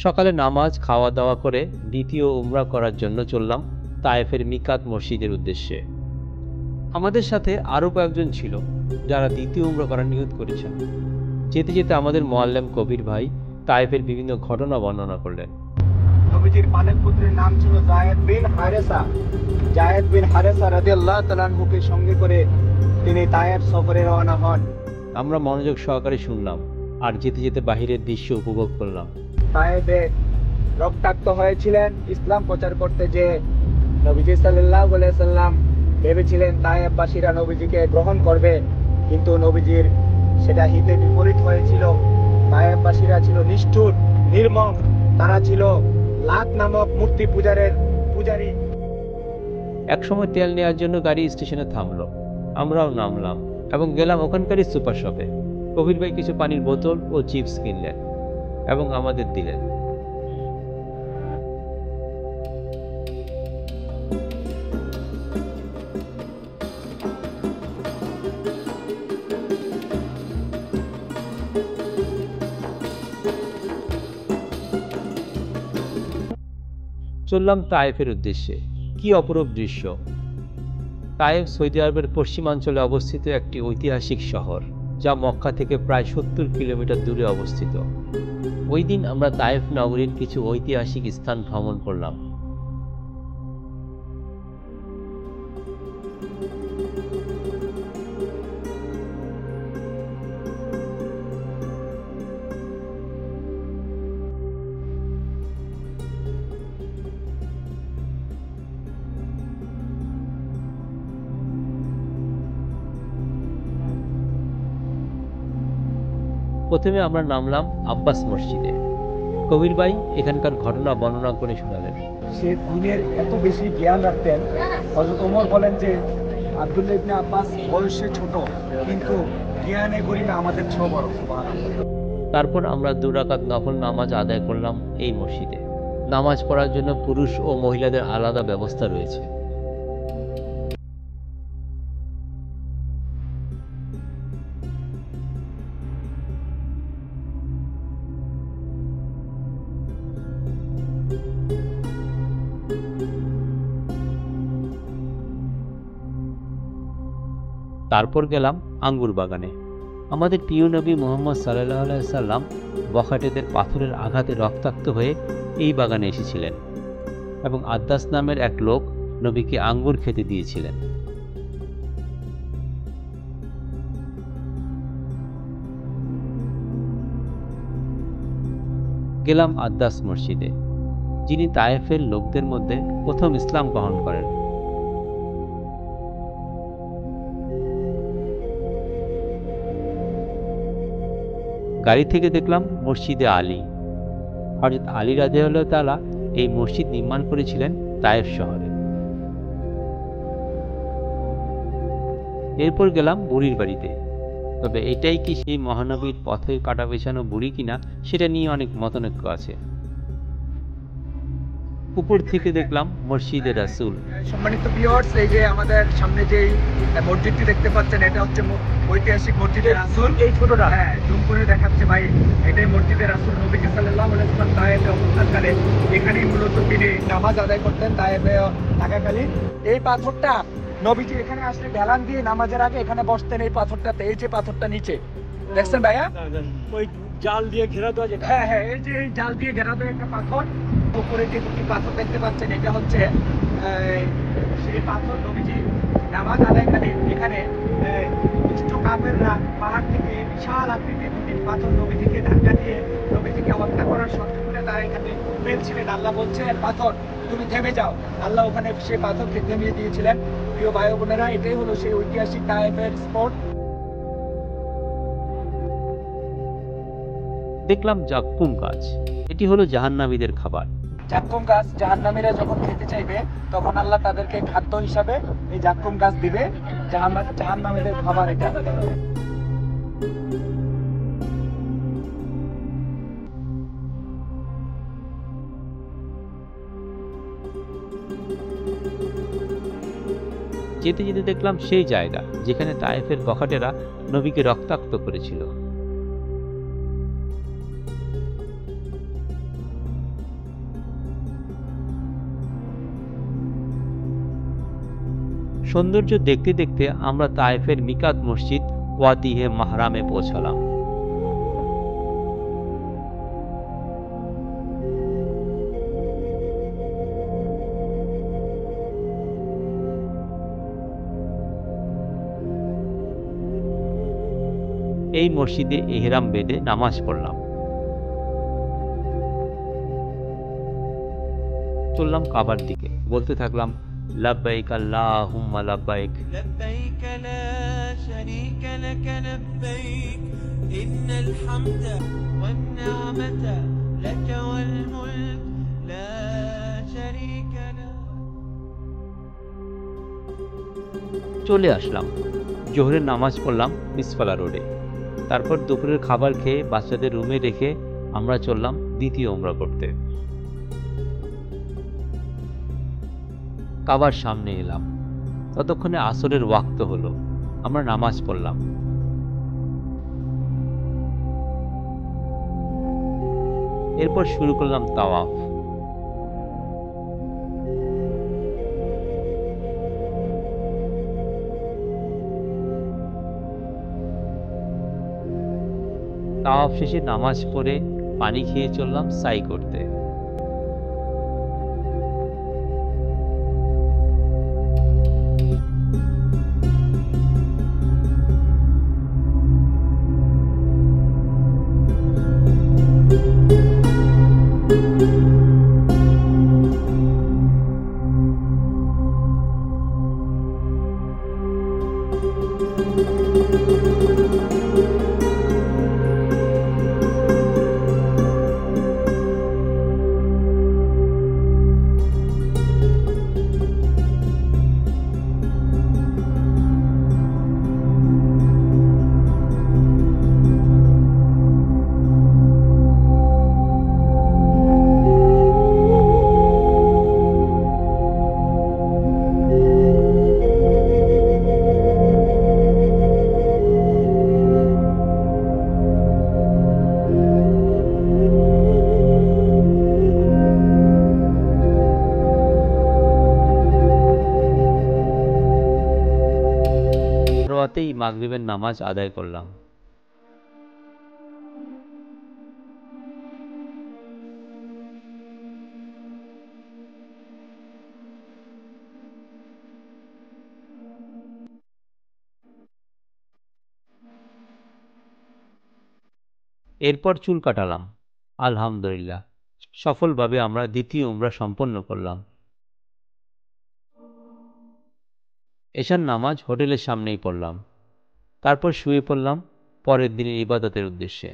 সকালে নামাজ খাওয়া দাওয়া করে দ্বিতীয় উমরা করার জন্য চললাম তায়েফের মিকাত মসজিদের উদ্দেশ্যে। আমাদের সাথে আরও কয়েকজন ছিল যারা দ্বিতীয় উমরা করার নিয়ত করেছেন। যেতে যেতে আমাদের মোয়াল্লেম কবির ভাই তায়েফের বিভিন্ন ঘটনা বর্ণনা করলেন। নবীজির পালেক পুত্রের নাম ছিল যায়েদ বিন হারেসা। যায়েদ বিন হারেসা রাদিয়াল্লাহু তাআলা আনহুকে সঙ্গে করে তিনি তায়েফ সফরে রওনা হন। আমরা মনোযোগ সহকারে শুনলাম আর যেতে যেতে বাহিরের দৃশ্য উপভোগ করলাম। তায়েফে রক্তাক্ত হয়েছিলেন ইসলাম প্রচার করতে, যে নবীজি সাল্লাল্লাহু আলাইহি সাল্লাম ভেবেছিলেন তায়েফবাসীরা নবীজিকে গ্রহণ করবে, কিন্তু নবীজির সেটা হিতে বিপরীত হয়েছিল। তায়েফবাসীরা ছিল নিষ্ঠুর, নির্মম, তারা ছিল লাত নামক মূর্তি পূজারী। একসময় তেল নেওয়ার জন্য গাড়ি স্টেশনে থামলো। আমরাও নামলাম এবং গেলাম ওখানকারই সুপার শপে। কবির ভাই কিছু পানির বোতল ও চিপস কিনলেন এবং আমাদের দিলেন। চললাম তায়েফের উদ্দেশ্যে। কি অপরূপ দৃশ্য! তায়েফ সৌদি আরবের পশ্চিমাঞ্চলে অবস্থিত একটি ঐতিহাসিক শহর, যা মক্কা থেকে প্রায় 70 কিলোমিটার দূরে অবস্থিত। ওই দিন আমরা তায়েফ নগরীর কিছু ঐতিহাসিক স্থান ভ্রমণ করলাম। প্রথমে আমরা নামলাম আব্বাস মসজিদে। কবির ভাই এখানকার ঘটনা বর্ণনা করে শোনালেন। সে দিনের এত বেশি জ্ঞান রাখতেন। হযরত ওমর বলেন যে আব্দুল্লাহ ইবনে আব্বাস বয়সে ছোট, কিন্তু জ্ঞানে গরিমে আমাদের চেয়ে বড়। তারপর আমরা 2 রাকাত নফল নামাজ আদায় করলাম এই মসজিদে। নামাজ পড়ার জন্য পুরুষ ও মহিলাদের আলাদা ব্যবস্থা রয়েছে। তারপর গেলাম আঙ্গুর বাগানে। আমাদের প্রিয় নবী মুহাম্মদ সাল্লাল্লাহু আলাইহি সাল্লাম বখাটেদের পাথরের আঘাতে রক্তাক্ত হয়ে এই বাগানে এসেছিলেন এবং আদ্দাস নামের এক লোক নবীকে আঙ্গুর খেতে দিয়েছিলেন। গেলাম আদ্দাস মসজিদে, যিনি তায়েফের লোকদের মধ্যে প্রথম ইসলাম গ্রহণ করেন। গাড়ি থেকে দেখলাম মসজিদে আলী। হযরত আলী রাদিয়াল্লাহু তাআলা এই মসজিদ নির্মাণ করেছিলেন তায়েফ শহরে। এরপর গেলাম বুড়ির বাড়িতে। তবে এটাই কি সেই মহানবীর পথে কাটা বেছানো বুড়ি কিনা সেটা নিয়ে অনেক মতনৈক্য আছে। উপর থেকে দেখলাম মসজিদে রাসূল। সম্মানিত ভিউয়ার্স, এই যে আমাদের সামনে যে মসজিদটি দেখতে পাচ্ছেন, এটা হচ্ছে ঐতিহাসিক মসজিদে রাসূল। এই ছোটটা জুম করে দেখাচ্ছে ভাই, এটাই মসজিদে রাসূল। নবী সাল্লাল্লাহু আলাইহি ওয়াসাল্লাম তায়েফে অবস্থানকালে এখানেই মূলত তিনি নামাজ আদায় করতেন তায়েফে থাকাকালীন। এই পাথরটা নবীজি এখানে আসলে ঢালান দিয়ে নামাজের আগে এখানে বসতেন। এই পাথরটাতে, এই যে পাথরটা নিচে দেখছেন ভাইয়া, ওই জাল দিয়ে ঘেরা দেওয়া, যেটা এই যে জাল দিয়ে ঘেরা দেওয়া একটা পাথর। উপরে যে দুটি পাথর দেখতে পাচ্ছেন, এটা হচ্ছে সেই পাথর। নবীজি নামাজ আদায়কালীন এখানে দুষ্ট কাফেররা পাহাড় থেকে বিশাল আকৃতির দুটি পাথর নবীজিকে ধাক্কা দিয়ে নবীজিকে হত্যা করার শর্ত করে তারা এখানে ফেলছিলেন। আল্লাহ বলছেন, পাথর তুমি থেমে যাও। আল্লাহ ওখানে সেই পাথরকে থেমিয়ে দিয়েছিলেন। প্রিয় ভাই বোনেরা, এটাই হলো সেই ঐতিহাসিক তায়েফের স্পট। দেখলাম জাক্কুম গাছ। এটি হলো জাহান্নামীদের খাবার। জাক্কুম গাছ জাহান্নামীরা যখন খেতে চাইবে, তখন আল্লাহ তাদেরকে খাদ্য হিসাবে এই জাক্কুম গাছ দিবে। জাহান্নামীদের খাবার এটা। যেতে যেতে দেখলাম সেই জায়গা যেখানে তায়েফের বখাটেরা নবীকে রক্তাক্ত করেছিল। সৌন্দর্য দেখতে দেখতে আমরা তায়েফের মিকাত মসজিদ ওয়াদিহে মাহরামে পৌঁছালাম। এই মসজিদে ইহরাম বেঁধে নামাজ পড়লাম। চললাম কাবার দিকে, বলতে থাকলাম লাব্বাইক আল্লাহুম্মা লাব্বাইক। لبيك لا شريك لك لبيك إن الحمد والنعمة لك والملك لا شريك لك। চলে আসলাম। জোহরের নামাজ পড়লাম মিসফালা রোডে। তারপর দুপুরের খাবার খেয়ে বাচ্চাদের রুমে রেখে আমরা চললাম দ্বিতীয় উমরা করতে। কাবার সামনে এলাম। ততক্ষণে আসরের ওয়াক্ত হলো। আমরা নামাজ পড়লাম। এরপর শুরু করলাম তাওয়াফ। তাওয়াফ শেষে নামাজ পড়ে পানি খেয়ে চললাম সাই করতে। রোয়াতেই মাগরিবের নামাজ আদায় করলাম। এরপর চুল কাটালাম। আলহামদুলিল্লাহ, সফলভাবে আমরা দ্বিতীয় উমরা সম্পন্ন করলাম। এশার নামাজ হোটেলের সামনেই পড়লাম। তারপর শুয়ে পড়লাম পরের দিনের ইবাদতের উদ্দেশ্যে।